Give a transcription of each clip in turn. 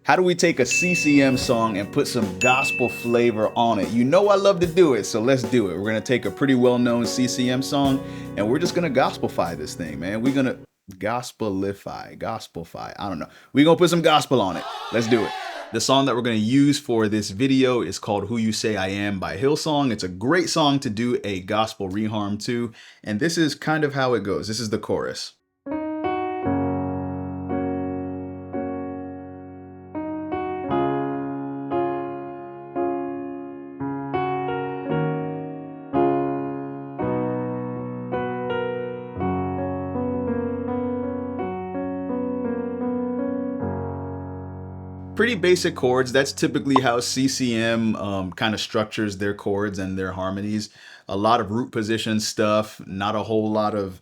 How do we take a CCM song and put some gospel flavor on it? You know I love to do it, so let's do it. We're gonna take a pretty well-known CCM song and we're just gonna gospelify this thing, man. We're gonna gospelify, I don't know. We're gonna put some gospel on it. Let's do it. The song that we're gonna use for this video is called Who You Say I Am by Hillsong. It's a great song to do a gospel reharm to, and this is kind of how it goes. This is the chorus. Pretty basic chords. That's typically how CCM kind of structures their chords and their harmonies. A lot of root position stuff, not a whole lot of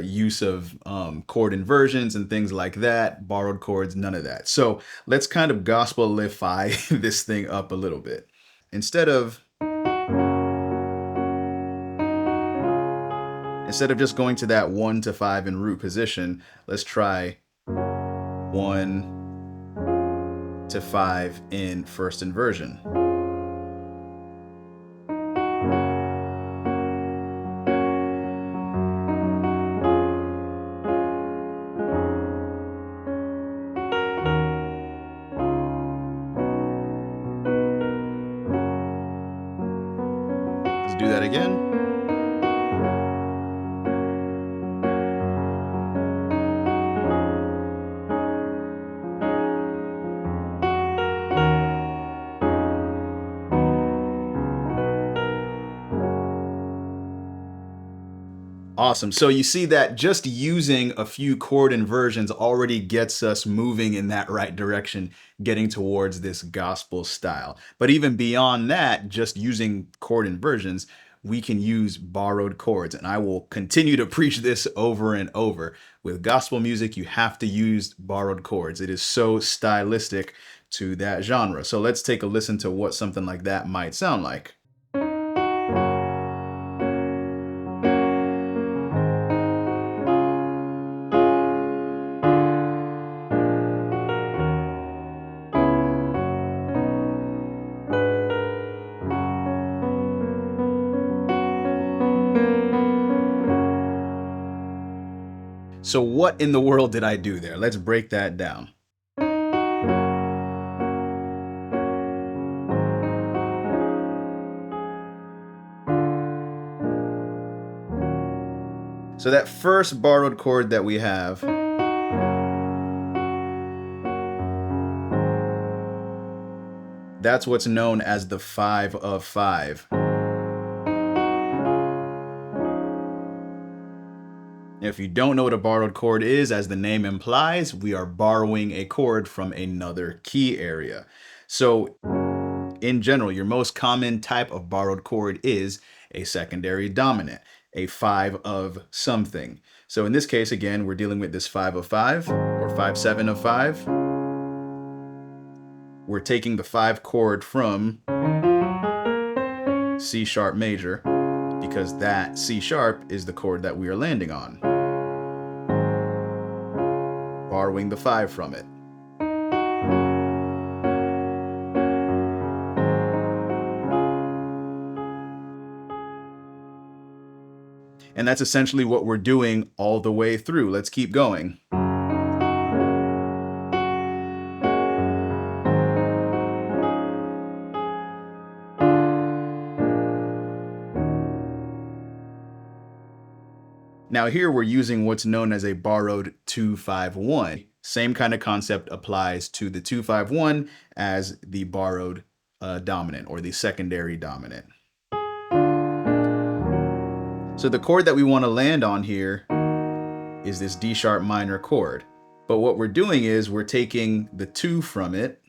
use of chord inversions and things like that, borrowed chords, none of that. So let's kind of gospelify this thing up a little bit. Instead of just going to that 1 to 5 in root position, let's try 1 to 5 in first inversion. Let's do that again. Awesome. So you see that just using a few chord inversions already gets us moving in that right direction, getting towards this gospel style. But even beyond that, just using chord inversions, we can use borrowed chords. And I will continue to preach this over and over. With gospel music, you have to use borrowed chords. It is so stylistic to that genre. So let's take a listen to what something like that might sound like. So what in the world did I do there? Let's break that down. So that first borrowed chord that we have, that's what's known as the 5 of 5. If you don't know what a borrowed chord is, as the name implies, we are borrowing a chord from another key area. So in general, your most common type of borrowed chord is a secondary dominant, a 5 of something. So in this case, again, we're dealing with this 5 of 5 or 5/7 of 5. We're taking the 5 chord from C sharp major because that C sharp is the chord that we are landing on. Borrowing the 5 from it. And that's essentially what we're doing all the way through. Let's keep going. Now here we're using what's known as a borrowed 2-5-1. Same kind of concept applies to the 2-5-1 as the borrowed dominant or the secondary dominant. So the chord that we want to land on here is this D sharp minor chord. But what we're doing is we're taking the 2 from it.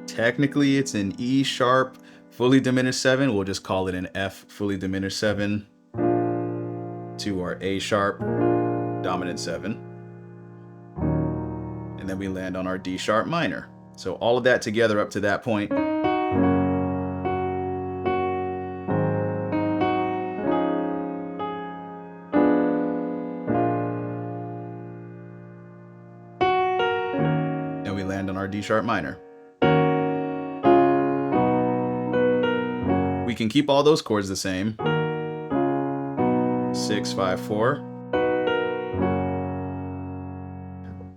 Technically it's an E sharp fully diminished 7. We'll just call it an F fully diminished 7 to our A sharp dominant 7. And then we land on our D sharp minor. So all of that together up to that point. and we land on our D sharp minor. We can keep all those chords the same. 6, 5, 4.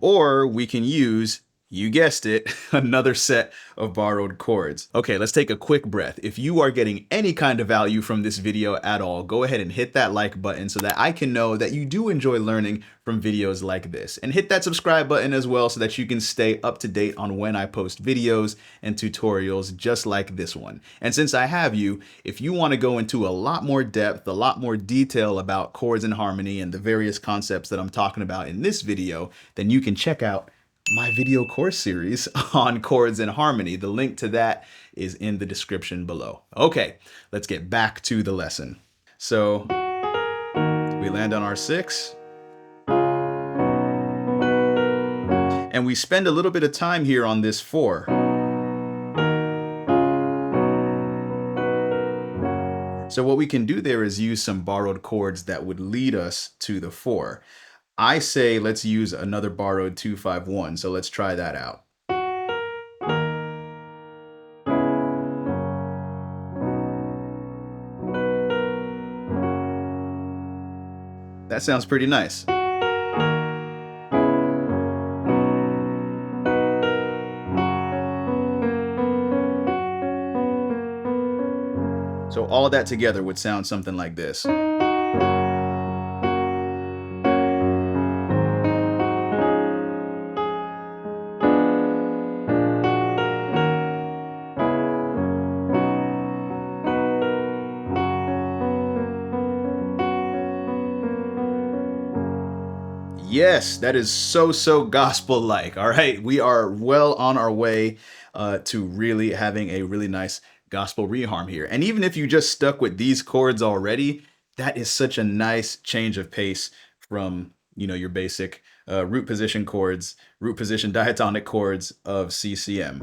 Or we can use, you guessed it, another set of borrowed chords. Okay, let's take a quick breath. If you are getting any kind of value from this video at all, go ahead and hit that like button so that I can know that you do enjoy learning from videos like this. And hit that subscribe button as well so that you can stay up to date on when I post videos and tutorials just like this one. And since I have you, if you want to go into a lot more depth, a lot more detail about chords and harmony and the various concepts that I'm talking about in this video, then you can check out my video course series on chords and harmony. The link to that is in the description below. Okay, let's get back to the lesson. So we land on our 6. And we spend a little bit of time here on this 4. So what we can do there is use some borrowed chords that would lead us to the 4. I say let's use another borrowed 2, 5, 1. So let's try that out. That sounds pretty nice. So all of that together would sound something like this. Yes, that is so gospel-like. All right, we are well on our way to really having a really nice gospel reharm here. And even if you just stuck with these chords already, that is such a nice change of pace from, you know, your basic root position chords, root position diatonic chords of CCM.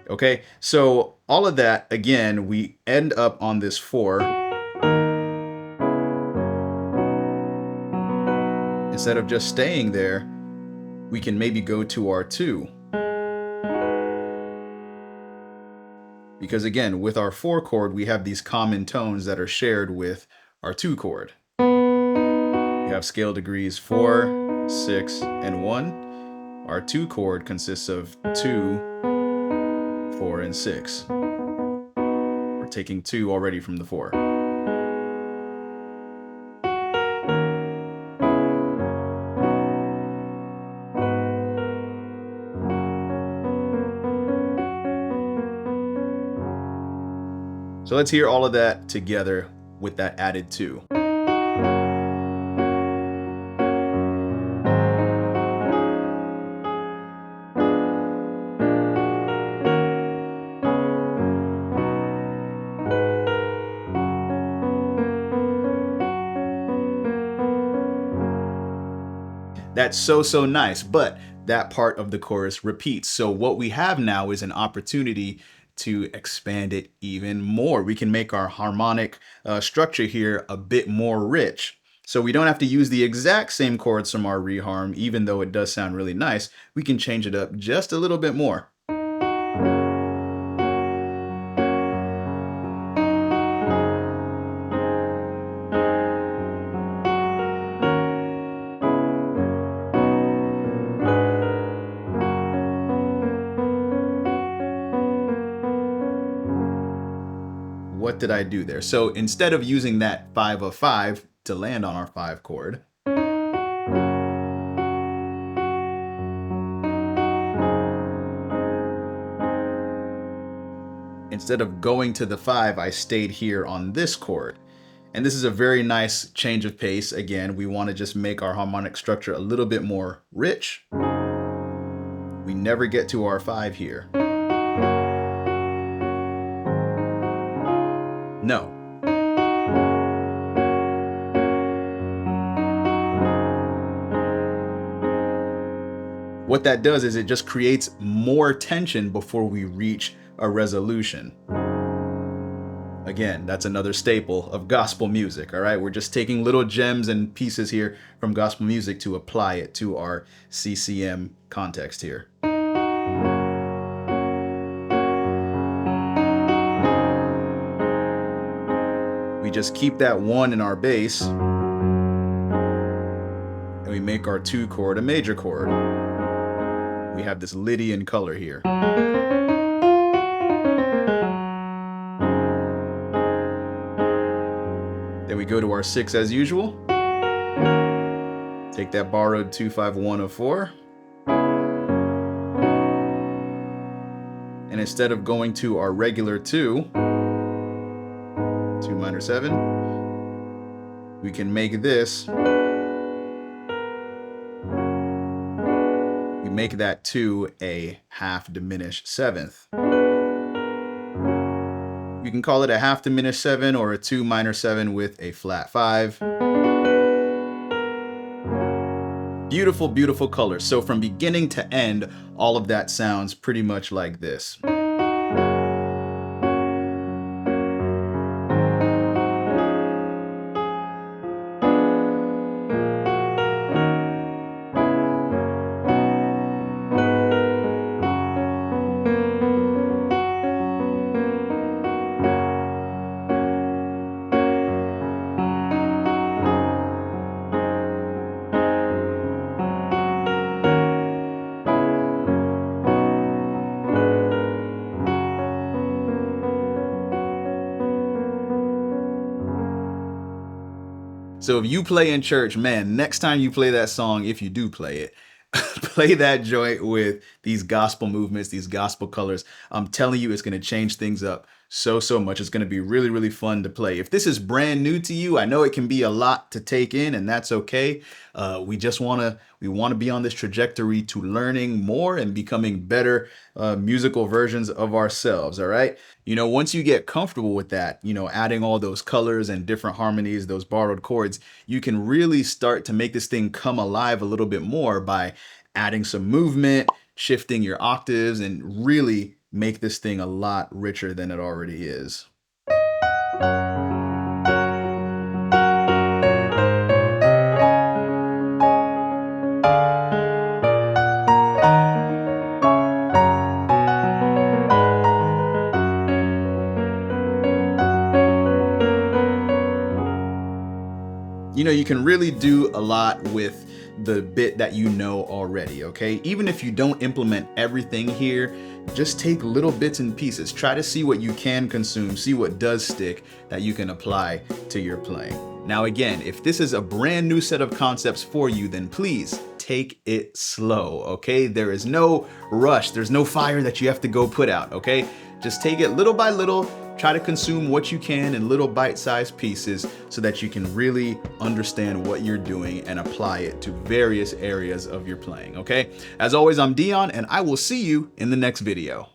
Okay, so all of that, again, we end up on this 4. Instead of just staying there, we can maybe go to our 2. Because again, with our 4 chord, we have these common tones that are shared with our 2 chord. We have scale degrees 4, 6, and 1. Our 2 chord consists of 2, 4, and 6. We're taking 2 already from the 4. So let's hear all of that together with that added 2. That's so nice, but that part of the chorus repeats. So what we have now is an opportunity to expand it even more. We can make our harmonic structure here a bit more rich. So we don't have to use the exact same chords from our reharm, even though it does sound really nice. We can change it up just a little bit more. What did I do there? So instead of using that 5 of 5 to land on our 5 chord, instead of going to the 5, I stayed here on this chord. And this is a very nice change of pace. Again, we want to just make our harmonic structure a little bit more rich. We never get to our 5 here. No. What that does is it just creates more tension before we reach a resolution. Again, that's another staple of gospel music, all right? We're just taking little gems and pieces here from gospel music to apply it to our CCM context here. We just keep that 1 in our bass, and we make our 2 chord a major chord. We have this Lydian color here. Then we go to our 6 as usual. Take that borrowed 2-5-1 of 4. And instead of going to our regular 2 minor 7, we can make this. We make that 2 a half diminished 7th. You can call it a half diminished 7 or a 2 minor 7 with a flat 5. Beautiful, beautiful colors. So from beginning to end, all of that sounds pretty much like this. So if you play in church, man, next time you play that song, if you do play it, play that joint with these gospel movements, these gospel colors. I'm telling you, it's going to change things up so much. It's going to be really, really fun to play. If this is brand new to you, I know it can be a lot to take in, and that's okay. We want to be on this trajectory to learning more and becoming better musical versions of ourselves. All right. Once you get comfortable with that, adding all those colors and different harmonies, those borrowed chords, you can really start to make this thing come alive a little bit more by adding some movement, shifting your octaves, and really make this thing a lot richer than it already is. You can really do a lot with the bit that you know already, okay? Even if you don't implement everything here, just take little bits and pieces. Try to see what you can consume, see what does stick that you can apply to your playing. Now again, if this is a brand new set of concepts for you, then please take it slow, okay? There is no rush, there's no fire that you have to go put out, okay? Just take it little by little. Try to consume what you can in little bite-sized pieces so that you can really understand what you're doing and apply it to various areas of your playing, okay? As always, I'm Dion, and I will see you in the next video.